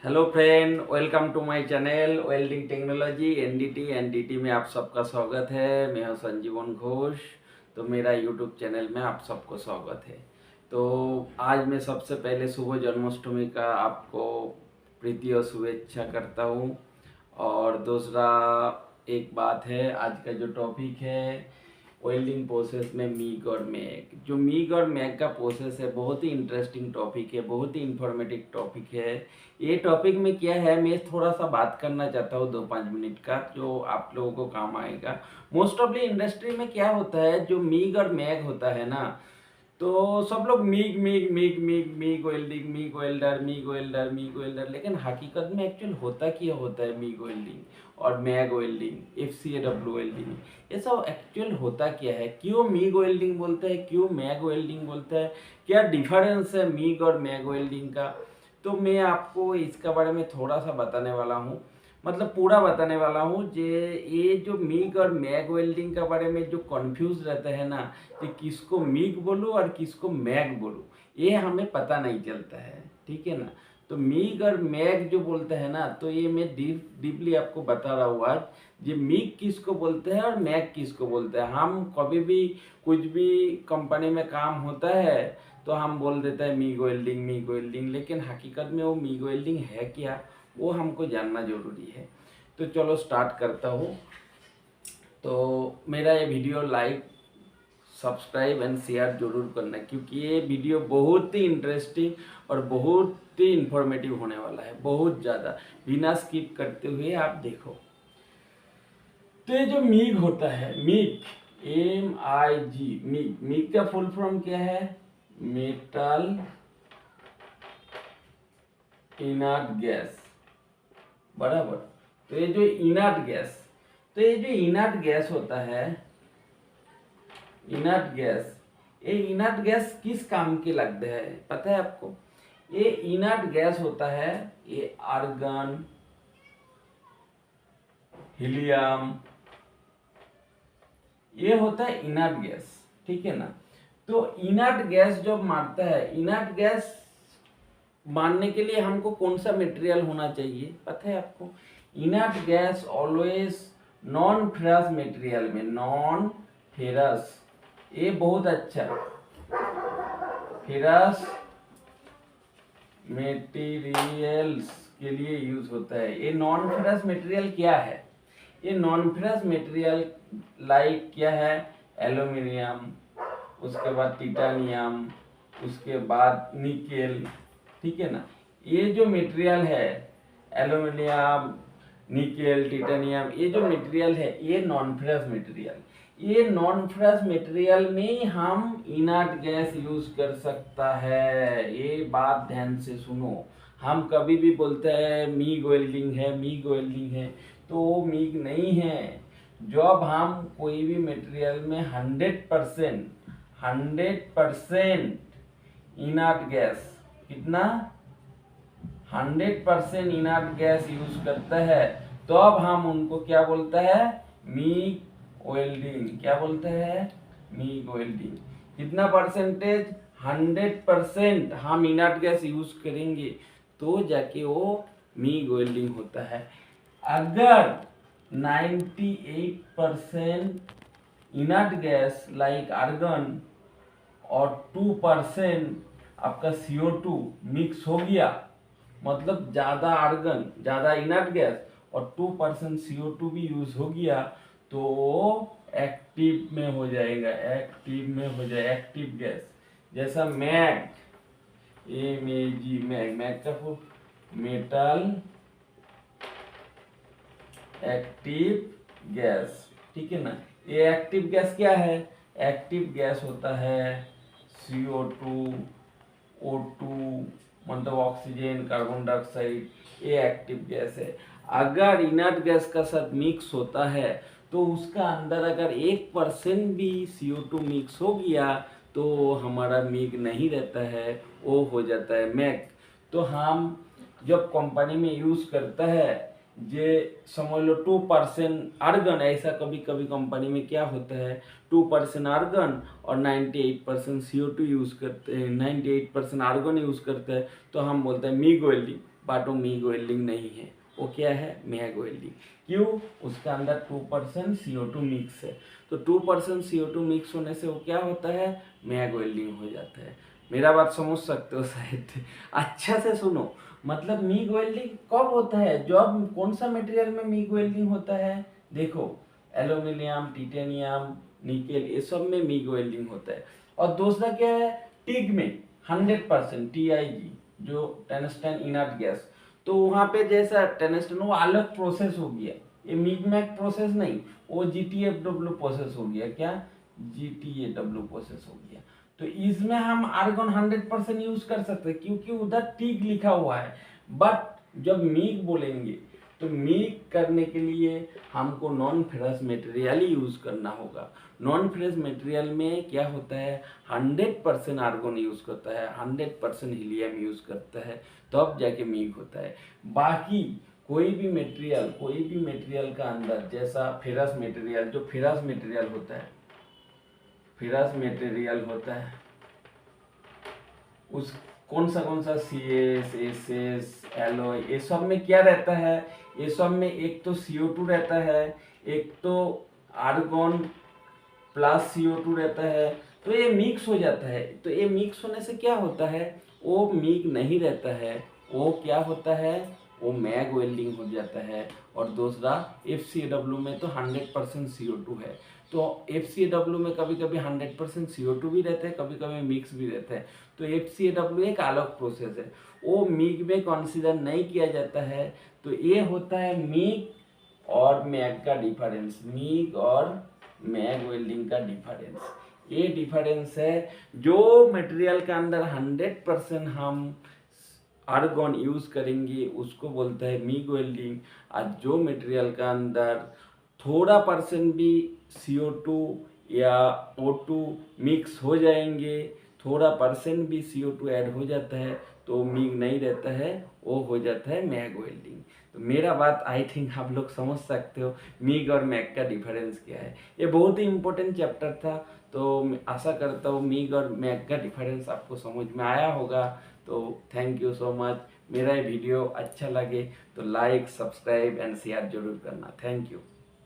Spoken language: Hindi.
Hello friend, welcome to my channel welding technology NDT में आप सबका स्वागत है। मैं हूं संजीवन घोष। तो मेरा यूट्यूब चैनल में आप सबको स्वागत है। तो आज मैं सबसे पहले शुभ जन्माष्टमी का आपको प्रीति और शुभेच्छा करता हूं। और दूसरा एक बात है, आज का जो टॉपिक है वेल्डिंग प्रोसेस में मीग और मैग। जो मीग और मैग का प्रोसेस है बहुत ही इंटरेस्टिंग टॉपिक है, बहुत ही इंफॉर्मेटिव टॉपिक है। ये टॉपिक में क्या है, मैं थोड़ा सा बात करना चाहता हूँ 2-5 मिनट का, जो आप लोगों को काम आएगा। मोस्ट ऑफली इंडस्ट्री में क्या होता है, जो मीग और मैग होता है ना, तो सब लोग मीग मीग मीग मीग मीग वेल्डिंग, मीग वेल्डर, मीग वेल्डर, मीग वेल्डर, लेकिन हकीकत में एक्चुअल होता क्या होता है मीग वेल्डिंग और मैग वेल्डिंग, FCAW वेल्डिंग, ये सब एक्चुअल होता क्या है, क्यों मीग वेल्डिंग बोलते हैं, क्यों मैग वेल्डिंग बोलते हैं, क्या डिफरेंस है मीग और मैग वेल्डिंग का। तो मैं आपको इसका बारे में थोड़ा सा बताने वाला हूँ, मतलब पूरा बताने वाला हूँ। ये जो मीग और मैग वेल्डिंग का बारे में जो कंफ्यूज रहता है ना, कि किसको मीग बोलूँ और किसको मैग बोलूँ, ये हमें पता नहीं चलता है, ठीक है ना। तो मीग और मैग जो बोलते हैं ना, तो ये मैं डीपली आपको बता रहा हूँ आज। ये मीग किसको बोलते हैं और मैग किसको बोलते हैं। हम कभी भी कुछ भी कंपनी में काम होता है तो हम बोल देते हैं मीग वेल्डिंग, मीग वेल्डिंग, लेकिन हकीकत में वो मीग वेल्डिंग है क्या, वो हमको जानना जरूरी है। तो चलो स्टार्ट करता हूँ। तो मेरा ये video like, subscribe and share जरूर करना, क्योंकि ये वीडियो बहुत ही इंटरेस्टिंग और बहुत ही इंफॉर्मेटिव होने वाला है, बहुत ज़्यादा। बिना स्किप करते हुए आप देखो। तो ये जो मीग होता है, मीग, MIG, मीग, मीग का फुल फॉर्म क्या है, मेटल इनर्ट गैस, बराबर। तो ये जो इनर्ट गैस, तो ये जो इनर्ट गैस होता है, इनर्ट गैस, ये इनर्ट गैस किस काम के लगते हैं पता है आपको। ये इनर्ट गैस होता है, ये आर्गन, हीलियम, ये होता है इनर्ट गैस, ठीक है ना। तो इनर्ट गैस जब मारता है, इनर्ट गैस मारने के लिए हमको कौन सा मटेरियल होना चाहिए पता है आपको। Inert gas always non ferrous material में, नॉन फेरस, ये बहुत अच्छा फेरस मटेरियल्स के लिए यूज होता है। ये नॉन फेरस मटेरियल क्या है, ये नॉन फेरस मटेरियल लाइक क्या है, एल्यूमिनियम, उसके बाद टिटानियम, उसके बाद निकेल, ठीक है ना। ये जो मटेरियल है, एल्यूमिनियम, निकेल, टिटानियम, ये जो मटेरियल है ये नॉन फेरस मटेरियल, ये नॉन फेरस मटेरियल में हम इनर्ट गैस यूज कर सकता है। ये बात ध्यान से सुनो। हम कभी भी बोलते हैं मीग वेल्डिंग है, मीग वेल्डिंग है, तो वो मीग नहीं है। जब हम कोई भी मटेरियल में 100% इनर्ट गैस, कितना, 100% इनर्ट गैस यूज करता है, तो अब हम उनको क्या बोलते हैं, मीग वेल्डिंग। क्या बोलते हैं, मीग वेल्डिंग। कितना परसेंटेज, 100% हम इनर्ट गैस यूज करेंगे तो जाके वो मीग वेल्डिंग होता है। अगर 98% इनर्ट गैस लाइक आर्गन और 2% आपका CO2 मिक्स हो गया, मतलब ज़्यादा आर्गन, ज़्यादा इनर्ट गैस और 2% CO2 भी यूज हो गया, तो एक्टिव में हो जाएगा, एक्टिव में हो जाए, एक्टिव गैस। जैसा मैग, MAG, मैग, मैग का फुल मेटल एक्टिव गैस, ठीक है ना। ये एक्टिव गैस क्या है, एक्टिव गैस होता है CO2, O2, मतलब ऑक्सीजन, कार्बन डाइऑक्साइड, ये एक्टिव गैस है। अगर इनर्ट गैस का साथ मिक्स होता है तो उसका अंदर अगर 1% भी CO2 मिक्स हो गया तो हमारा मीग नहीं रहता है, वो हो जाता है मैग। तो हम जब कंपनी में यूज करता है, जे समझ लो 2% आर्गन, ऐसा कभी कभी कंपनी में क्या होता है, 2% आर्गन और 98% CO2 यूज करते हैं, 98% आर्गन यूज करते हैं, तो हम बोलते हैं मीग वेल्डिंग। बट वो मिग वेल्डिंग नहीं है, वो क्या है, मैग वेल्डिंग। क्यों? उसके अंदर 2% CO2 मिक्स है, तो 2% CO2 मिक्स होने से वो क्या होता है, मैग वेल्डिंग हो जाता है। मेरा बात समझ सकते हो शायद, अच्छा से सुनो। मतलब मिग वेल्डिंग कब होता है, जब कौन सा मटेरियल में मिग वेल्डिंग होता है, देखो एल्यूमिनियम, टिटेनियम, निकेल, ये सब में मिग वेल्डिंग होता है। और दूसरा क्या है, टिग में 100% TIG, जो टंगस्टन इनर्ट गैस, तो वहाँ पे जैसा टंगस्टन वो अलग प्रोसेस हो गया, ये मिग मैग प्रोसेस नहीं, वो GTFW प्रोसेस हो गया। क्या? GTAW प्रोसेस हो गया। तो इसमें हम आर्गन 100% यूज कर सकते हैं क्योंकि उधर टिग लिखा हुआ है। बट जब मिग बोलेंगे तो मिग करने के लिए हमको नॉन फेरस मटेरियल ही यूज करना होगा। नॉन फेरस मटेरियल में क्या होता है, 100% आर्गन यूज करता है, 100% हीलियम यूज करता है, तब जाके मिग होता है। बाकी कोई भी मटेरियल का अंदर, जैसा फेरस मटेरियल, जो फेरस मटेरियल होता है, फेरस मटेरियल होता है उस कौन सा CS, SS, एलॉय, ये सब में क्या रहता है, ये सब में एक तो CO2 रहता है, एक तो आर्गन प्लस CO2 रहता है, तो ये मिक्स हो जाता है। तो ये मिक्स होने से क्या होता है, वो मिग नहीं रहता है, वो क्या होता है, वो मैग वेल्डिंग हो जाता है। और दूसरा FCAW में तो 100% CO2 है, तो FCAW में कभी कभी 100% CO2 भी रहता है, कभी कभी मिक्स भी रहता है। तो FCAW एक अलग प्रोसेस है, वो मिग में कंसीडर नहीं किया जाता है। तो ये होता है मिग और मैग का डिफरेंस, मिग और मैग वेल्डिंग का डिफरेंस। ये डिफरेंस है, जो मटेरियल के अंदर 100% हम आर्गन यूज करेंगे उसको बोलते हैं मिग वेल्डिंग। और जो मटेरियल का अंदर थोड़ा परसेंट भी CO2 या O2 मिक्स हो जाएंगे, थोड़ा परसेंट भी CO2 ऐड हो जाता है, तो मिग नहीं रहता है, वो हो जाता है मैग वेल्डिंग। तो मेरा बात आई थिंक आप लोग समझ सकते हो मिग और मैग का डिफरेंस क्या है। ये बहुत ही इंपॉर्टेंट चैप्टर था, तो मैं आशा करता हूँ मिग और मैग का डिफरेंस आपको समझ में आया होगा। तो थैंक यू सो मच। मेरा ये वीडियो अच्छा लगे तो लाइक, सब्सक्राइब एंड शेयर जरूर करना। Thank you.